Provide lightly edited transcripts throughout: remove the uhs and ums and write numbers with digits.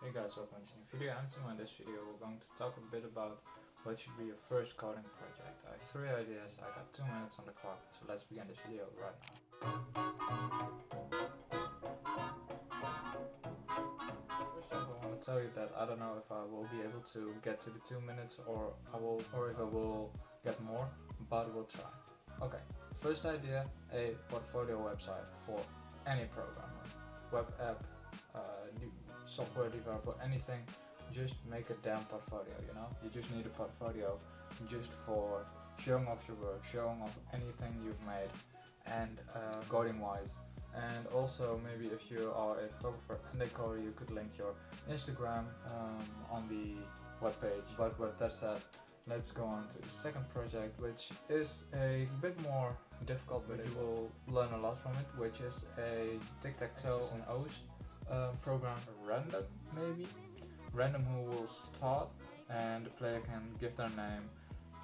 Hey guys, welcome to a new video. I'm Tim. In this video we're going to talk a bit about what should be your first coding project. I have 3 ideas, I got 2 minutes on the clock, so let's begin this video right now. First off, I want to tell you that I don't know if I will be able to get to the 2 minutes or if I will get more, but we'll try. Okay, first idea, a portfolio website for any programmer, web app, software developer, anything. Just make a damn portfolio, you know? You just need a portfolio just for showing off your work, showing off anything you've made, and coding wise. And also, maybe if you are a photographer and a coder, you could link your Instagram on the webpage. But with that said, let's go on to the second project, which is a bit more difficult, but you will learn a lot from it, which is a tic-tac-toe on O's program. Random, maybe? Random who will start and the player can give their name.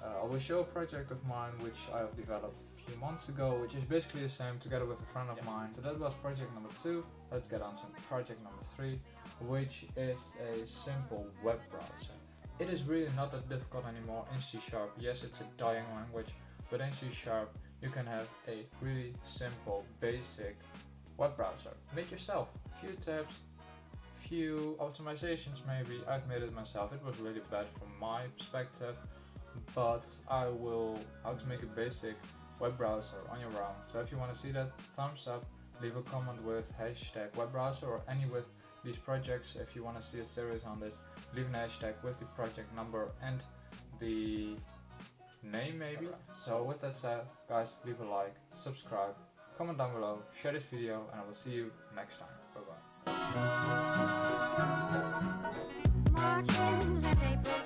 I will show a project of mine which I have developed a few months ago, which is basically the same together with a friend of mine. So that was project number 2. Let's get on to project number 3, which is a simple web browser. It is really not that difficult anymore in C#. Yes, it's a dying language, but in C# you can have a really simple, basic web browser. Make yourself a few tabs, few optimizations maybe. I've made it myself. It was really bad from my perspective, but I will how to make a basic web browser on your own. So if you want to see that, thumbs up, leave a comment with hashtag web browser or any with these projects. If you want to see a series on this, leave an hashtag with the project number and the name maybe. So with that said, guys, leave a like, subscribe, comment down below, share this video, and I will see you next time. Bye bye.